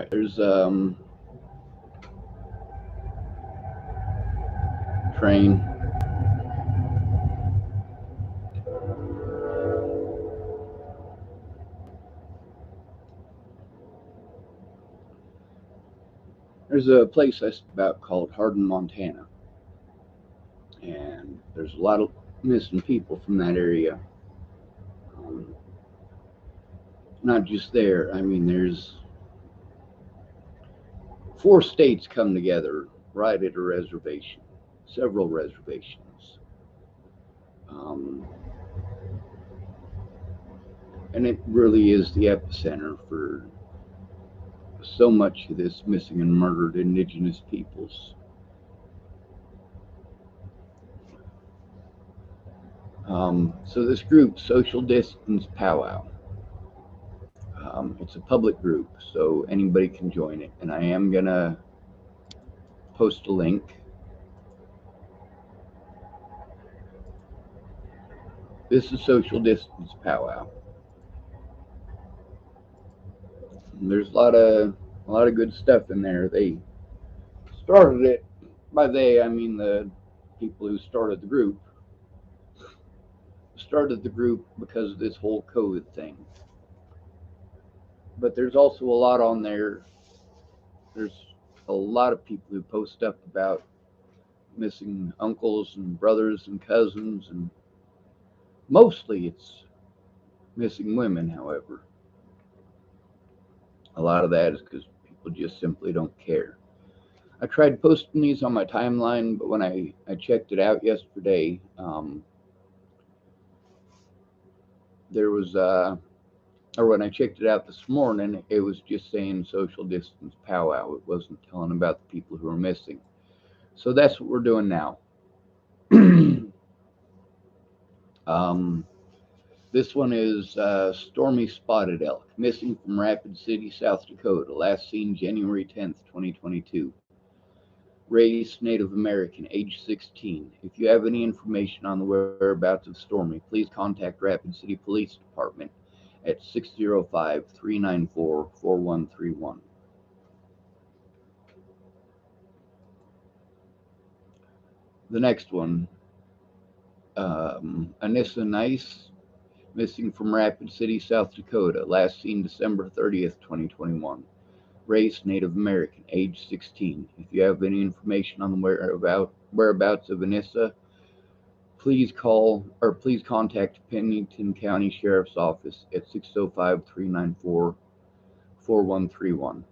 right, there's train. There's a place about called Hardin, Montana, and there's a lot of missing people from that area. Um, Not just there. I mean, there's 4 states come together right at a reservation, several reservations, um, and it really is the epicenter for so much of this missing and murdered indigenous peoples. So this group, Social Distance Powwow, it's a public group, so anybody can join it. And I am gonna post a link. This is Social Distance Powwow. There's a lot of good stuff in there. They started it. By they, I mean the people who started the group because of this whole COVID thing. But there's also a lot on there. There's a lot of people who post stuff about missing uncles and brothers and cousins, and mostly it's missing women. However, a lot of that is because people just simply don't care. I tried posting these on my timeline, but when I checked it out yesterday, there was or when I checked it out this morning, it was just saying social distance powwow. It wasn't telling about the people who are missing. So that's what we're doing now. um, this one is Stormy Spotted Elk, missing from Rapid City, South Dakota, last seen January 10th, 2022. Race Native American, age 16. If you have any information on the whereabouts of Stormy, please contact Rapid City Police Department at 605-394-4131. The next one, Anissa Nice, missing from Rapid City, South Dakota, last seen December 30th, 2021. Race Native American, age 16. If you have any information on the whereabouts of Anissa, please contact Pennington County Sheriff's Office at 605-394-4131.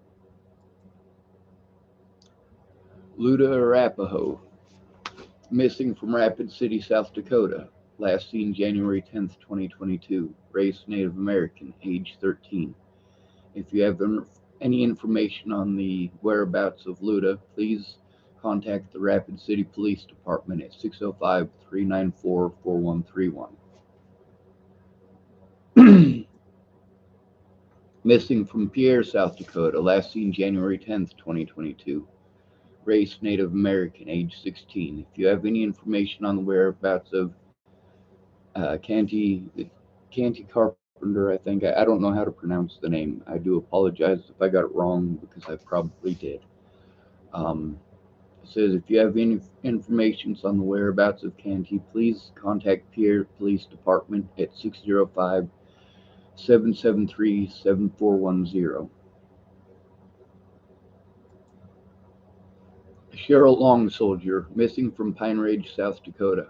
Luda Arapaho, missing from Rapid City, South Dakota, last seen January 10th, 2022. Race Native American, age 13. If you have any information on the whereabouts of Luda, please contact the Rapid City Police Department at 605-394-4131. Missing from Pierre, South Dakota, last seen January 10th, 2022. Race Native American, age 16. If you have any information on the whereabouts of Canty Carpenter, I think. I don't know how to pronounce the name. I do apologize if I got it wrong because I probably did. Um, it says if you have any information on the whereabouts of Canty, please contact Pierre Police Department at 605-773-7410. Cheryl Long Soldier, missing from Pine Ridge, South Dakota.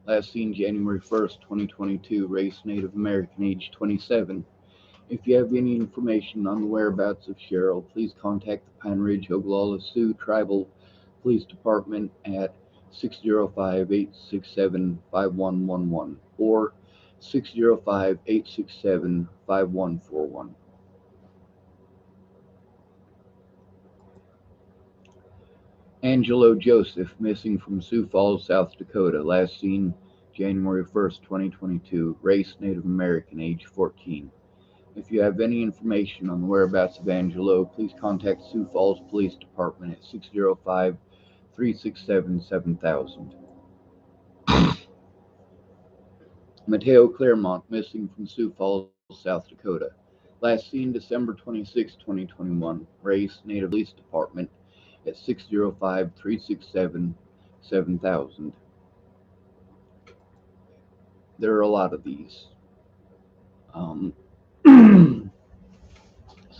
Last seen January 1st, 2022. Race Native American, age 27. If you have any information on the whereabouts of Cheryl, please contact the Pine Ridge Oglala Sioux Tribal Police Department at 605-867-5111 or 605-867-5141. Angelo Joseph, missing from Sioux Falls, South Dakota, last seen January 1st, 2022, race Native American, age 14. If you have any information on the whereabouts of Angelo, please contact Sioux Falls Police Department at 605-367-7000. Mateo Claremont, missing from Sioux Falls, South Dakota, Last seen December 26, 2021. Race, Native Police Department at 605-367-7000. There are a lot of these. Some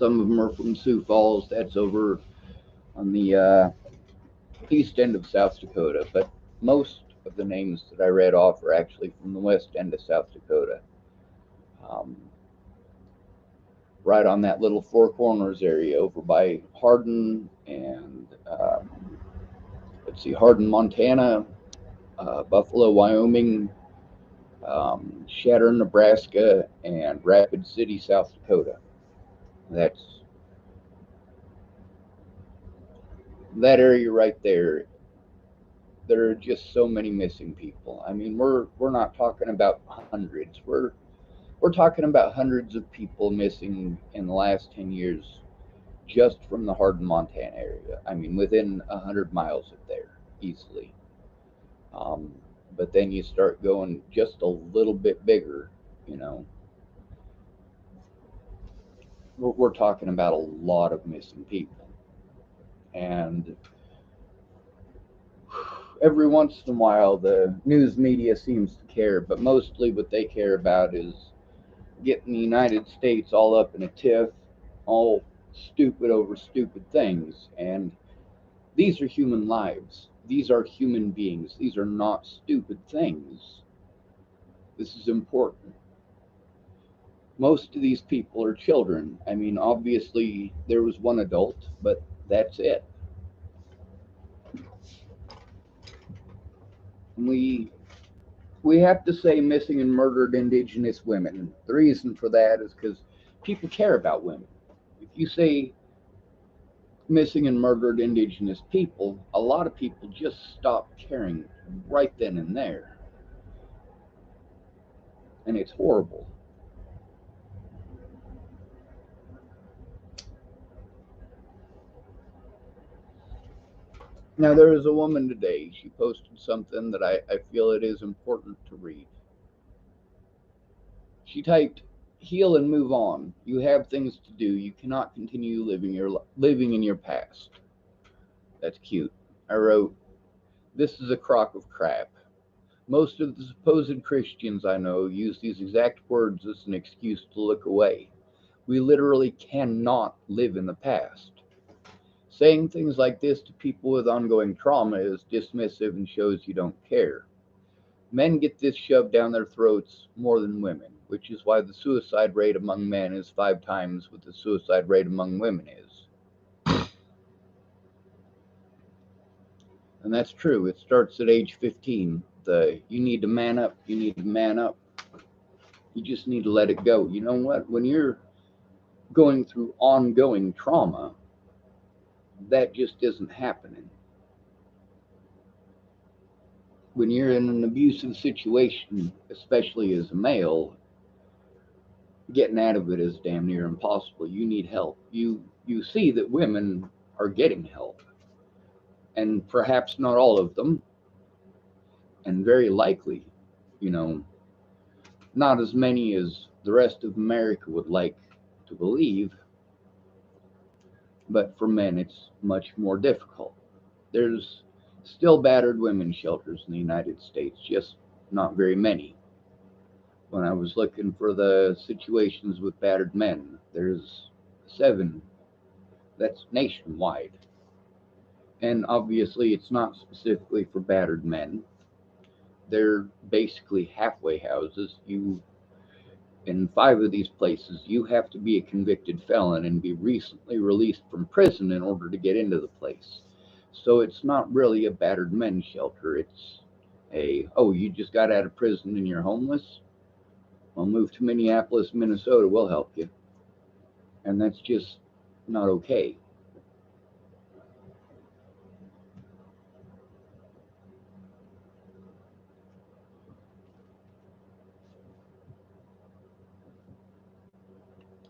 of them are from Sioux Falls. That's over on the east end of South Dakota. But most of the names that I read off are actually from the west end of South Dakota. Right on that little Four Corners area over by Hardin and Hardin, Montana, Buffalo, Wyoming, Shatter, Nebraska, and Rapid City, South Dakota. That area right there. There are just so many missing people. I mean, we're not talking about hundreds. We're talking about hundreds of people missing in the last 10 years just from the Hardin, Montana area. I mean, within 100 miles of there, easily. But then you start going just a little bit bigger, you know. We're talking about a lot of missing people. And every once in a while, the news media seems to care, but mostly what they care about is getting the United States all up in a tiff, all stupid over stupid things. And these are human lives. These are human beings. These are not stupid things. This is important. Most of these people are children. I mean, obviously, there was one adult, but that's it. We have to say missing and murdered Indigenous women. The reason for that is because people care about women. If you say missing and murdered Indigenous people, a lot of people just stop caring right then and there. And it's horrible. Now, there is a woman today. She posted something that I feel it is important to read. She typed, "Heal and move on. You have things to do. You cannot continue living in your past." That's cute. I wrote, "This is a crock of crap. Most of the supposed Christians I know use these exact words as an excuse to look away. We literally cannot live in the past. Saying things like this to people with ongoing trauma is dismissive and shows you don't care. Men get this shoved down their throats more than women, which is why the suicide rate among men is 5 times what the suicide rate among women is." And that's true. It starts at age 15. You need to man up. You need to man up. You just need to let it go. You know what? When you're going through ongoing trauma, that just isn't happening. When you're in an abusive situation, especially as a male, getting out of it is damn near impossible. You need help. You see that women are getting help, and perhaps not all of them, and very likely, you know, not as many as the rest of America would like to believe. But for men, it's much more difficult. There's still battered women's shelters in the United States, just not very many. When I was looking for the situations with battered men, there's 7. That's nationwide. And obviously, it's not specifically for battered men. They're basically halfway houses. In 5 of these places, you have to be a convicted felon and be recently released from prison in order to get into the place. So it's not really a battered men's shelter. It's you just got out of prison and you're homeless? Well, move to Minneapolis, Minnesota. We'll help you. And that's just not okay.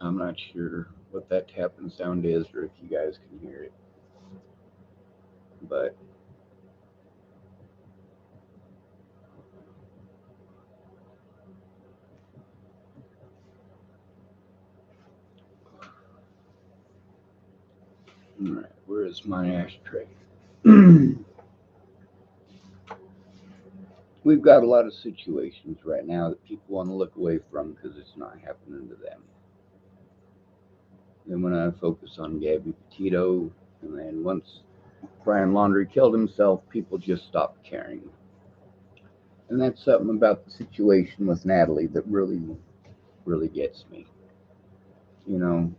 I'm not sure what that tapping sound is or if you guys can hear it. But All right, where is my ashtray? We've got a lot of situations right now that people want to look away from because it's not happening to them. Then when I focus on Gabby Petito, and then once Brian Laundrie killed himself, people just stopped caring. And that's something about the situation with Natalie that really, really gets me. You know,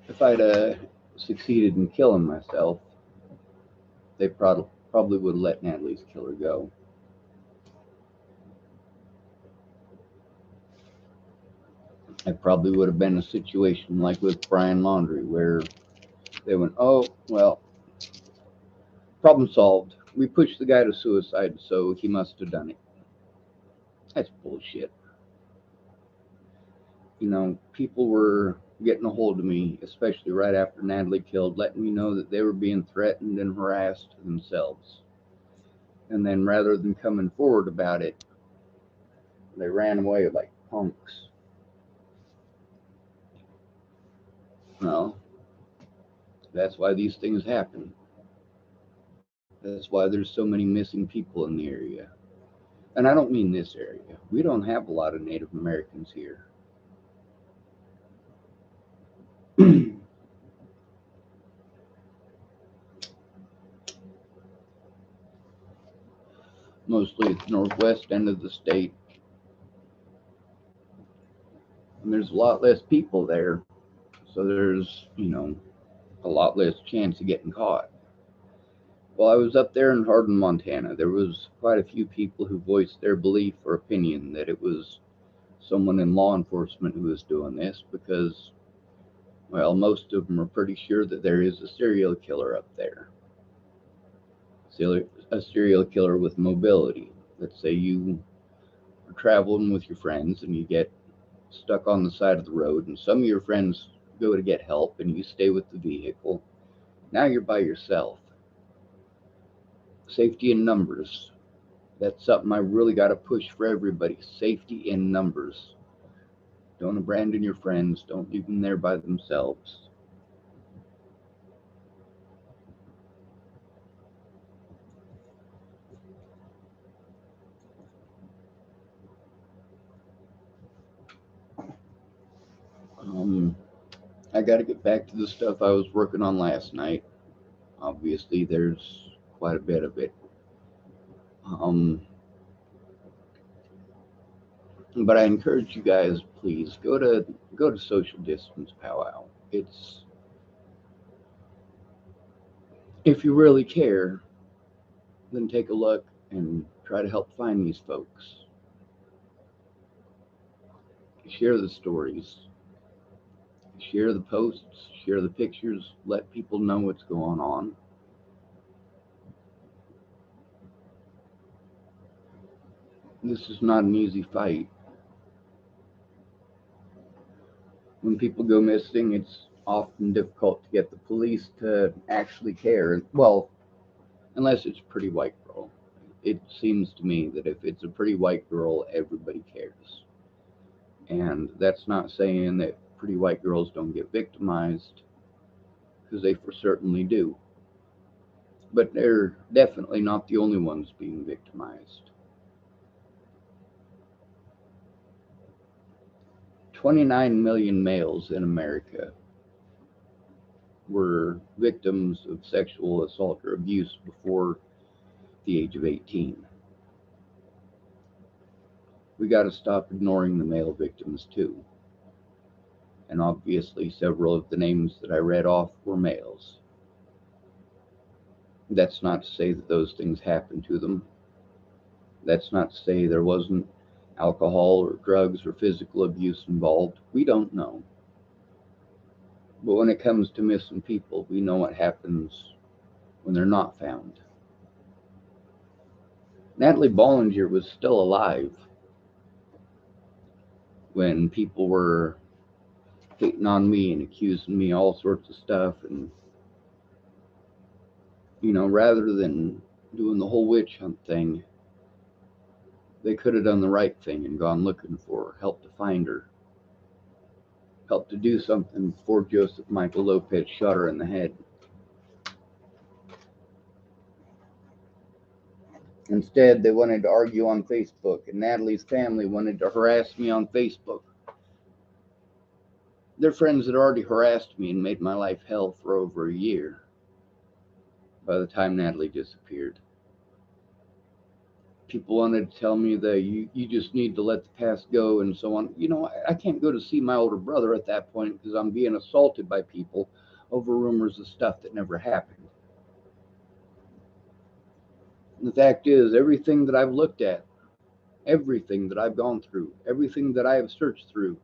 if I'd succeeded in killing myself, they probably would have let Natalie's killer go. It probably would have been a situation like with Brian Laundrie, where they went, oh, well, problem solved. We pushed the guy to suicide, so he must have done it. That's bullshit. You know, people were getting a hold of me, especially right after Natalie killed, letting me know that they were being threatened and harassed themselves. And then rather than coming forward about it, they ran away like punks. Well, that's why these things happen. That's why there's so many missing people in the area. And I don't mean this area. We don't have a lot of Native Americans here. Mostly at the northwest end of the state. And there's a lot less people there. So there's, a lot less chance of getting caught. While I was up there in Hardin, Montana, there was quite a few people who voiced their belief or opinion that it was someone in law enforcement who was doing this because, well, most of them are pretty sure that there is a serial killer up there. A serial killer with mobility. Let's say you are traveling with your friends and you get stuck on the side of the road, and some of your friends go to get help and you stay with the vehicle. Now you're by yourself. Safety in numbers. That's something I really got to push for everybody. Safety in numbers. Don't abandon your friends. Don't leave them there by themselves. Um, I got to get back to the stuff I was working on last night. Obviously, there's quite a bit of it. Um, but I encourage you guys, please go to Social Distance Powwow. It's if you really care, then take a look and try to help find these folks. Share the stories, share the posts, share the pictures, let people know what's going on. This is not an easy fight. When people go missing, it's often difficult to get the police to actually care. Well, unless it's a pretty white girl. It seems to me that if it's a pretty white girl, everybody cares. And that's not saying that pretty white girls don't get victimized, because they for certainly do. But they're definitely not the only ones being victimized. 29 million males in America were victims of sexual assault or abuse before the age of 18. We got to stop ignoring the male victims too. And obviously, several of the names that I read off were males. That's not to say that those things happened to them. That's not to say there wasn't alcohol or drugs or physical abuse involved. We don't know. But when it comes to missing people, we know what happens when they're not found. Natalie Bollinger was still alive when people were hating on me and accusing me all sorts of stuff. And, rather than doing the whole witch hunt thing, they could have done the right thing and gone looking for her, helped to find her. helped to do something before Joseph Michael Lopez shot her in the head. Instead, they wanted to argue on Facebook, and Natalie's family wanted to harass me on Facebook. Their friends had already harassed me and made my life hell for over a year by the time Natalie disappeared. People wanted to tell me that you just need to let the past go and so on. You know, I can't go to see my older brother at that point because I'm being assaulted by people over rumors of stuff that never happened. And the fact is, everything that I've looked at, everything that I've gone through, everything that I have searched through,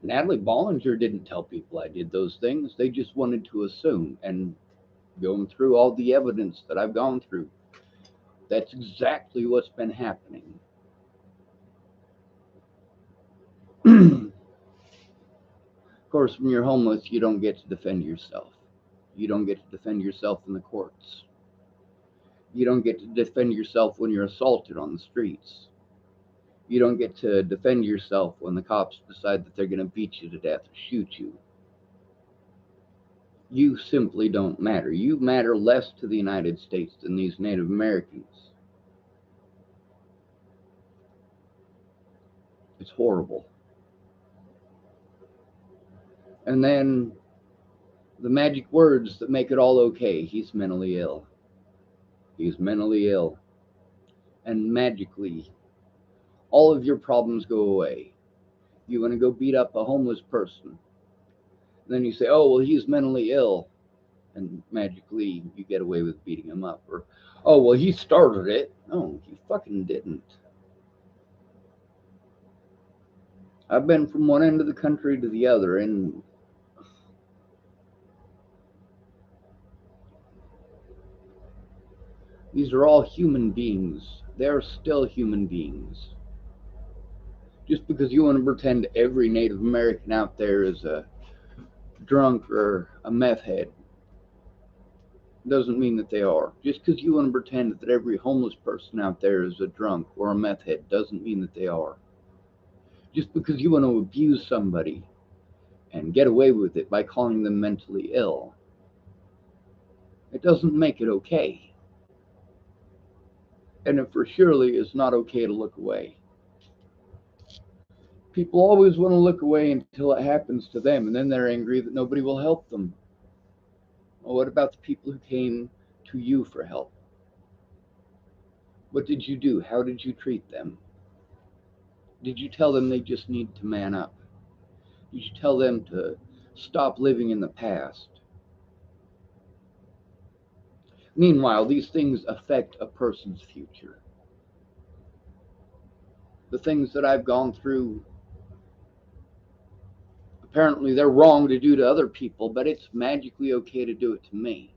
Natalie Bollinger didn't tell people I did those things. They just wanted to assume. And going through all the evidence that I've gone through, that's exactly what's been happening. Of course, when you're homeless, you don't get to defend yourself. You don't get to defend yourself in the courts. You don't get to defend yourself when you're assaulted on the streets. You don't get to defend yourself when the cops decide that they're going to beat you to death or shoot you. You simply don't matter. You matter less to the United States than these Native Americans. It's horrible. And then the magic words that make it all okay. He's mentally ill. He's mentally ill. And magically, all of your problems go away. You want to go beat up a homeless person. Then you say, oh, well, he's mentally ill. And magically, you get away with beating him up. Or, oh, well, he started it. No, he fucking didn't. I've been from one end of the country to the other, and these are all human beings. They're still human beings. Just because you want to pretend every Native American out there is a drunk or a meth head doesn't mean that they are. Just because you want to pretend that every homeless person out there is a drunk or a meth head doesn't mean that they are. Just because you want to abuse somebody and get away with it by calling them mentally ill, it doesn't make it okay. And it for surely is not okay to look away. People always want to look away until it happens to them, and then they're angry that nobody will help them. Well, what about the people who came to you for help? What did you do? How did you treat them? Did you tell them they just need to man up? Did you tell them to stop living in the past? Meanwhile, these things affect a person's future. The things that I've gone through, apparently they're wrong to do to other people, but it's magically okay to do it to me.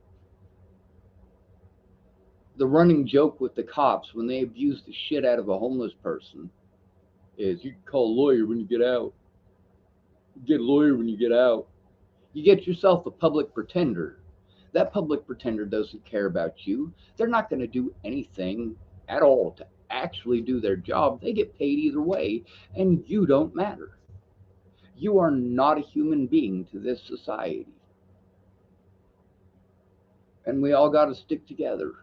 The running joke with the cops when they abuse the shit out of a homeless person is you can call a lawyer when you get out. You get a lawyer when you get out. You get yourself a public pretender. That public pretender doesn't care about you. They're not going to do anything at all to actually do their job. They get paid either way, and you don't matter. You are not a human being to this society. And we all got to stick together.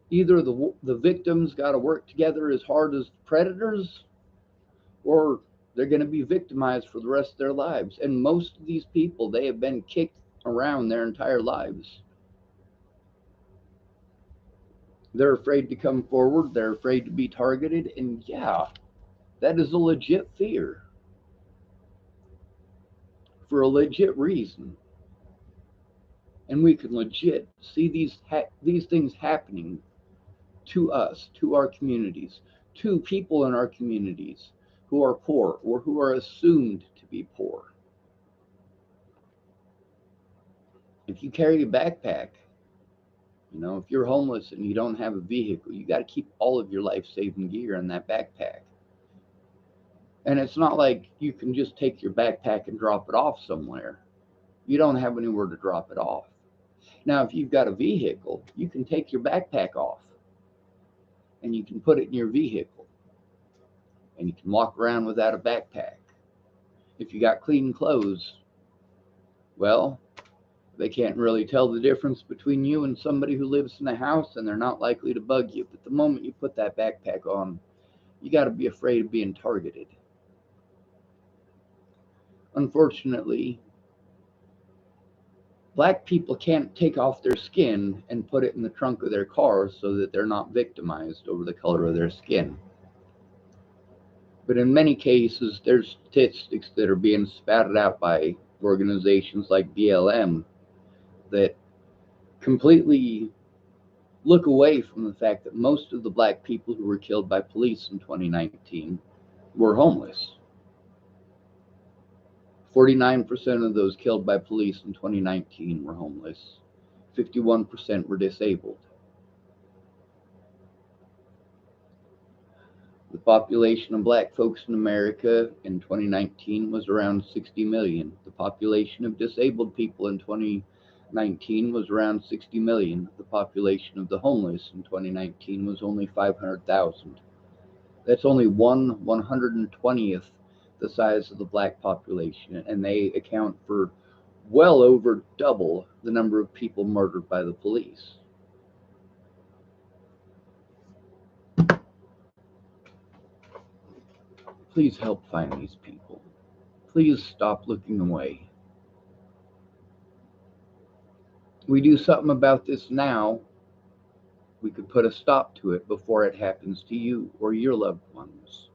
Either the victims got to work together as hard as the predators, or they're going to be victimized for the rest of their lives. And most of these people, they have been kicked around their entire lives. They're afraid to come forward. They're afraid to be targeted. And yeah, that is a legit fear for a legit reason. And we can legit see these things happening to us, to our communities, to people in our communities who are poor or who are assumed to be poor. If you carry a backpack, if you're homeless and you don't have a vehicle, you got to keep all of your life-saving gear in that backpack. And it's not like you can just take your backpack and drop it off somewhere. You don't have anywhere to drop it off. Now, if you've got a vehicle, you can take your backpack off and you can put it in your vehicle and you can walk around without a backpack. If you got clean clothes, well, they can't really tell the difference between you and somebody who lives in a house, and they're not likely to bug you. But the moment you put that backpack on, you got to be afraid of being targeted. Unfortunately, black people can't take off their skin and put it in the trunk of their car so that they're not victimized over the color of their skin. But in many cases, there's statistics that are being spouted out by organizations like BLM that completely look away from the fact that most of the black people who were killed by police in 2019 were homeless. 49% of those killed by police in 2019 were homeless. 51% were disabled. The population of black folks in America in 2019 was around 60 million. The population of disabled people in 2019 was around 60 million. The population of the homeless in 2019 was only 500,000. That's only 1/120th the size of the black population, and they account for well over double the number of people murdered by the police. Please help find these people. Please stop looking away. We do something about this now, we could put a stop to it before it happens to you or your loved ones.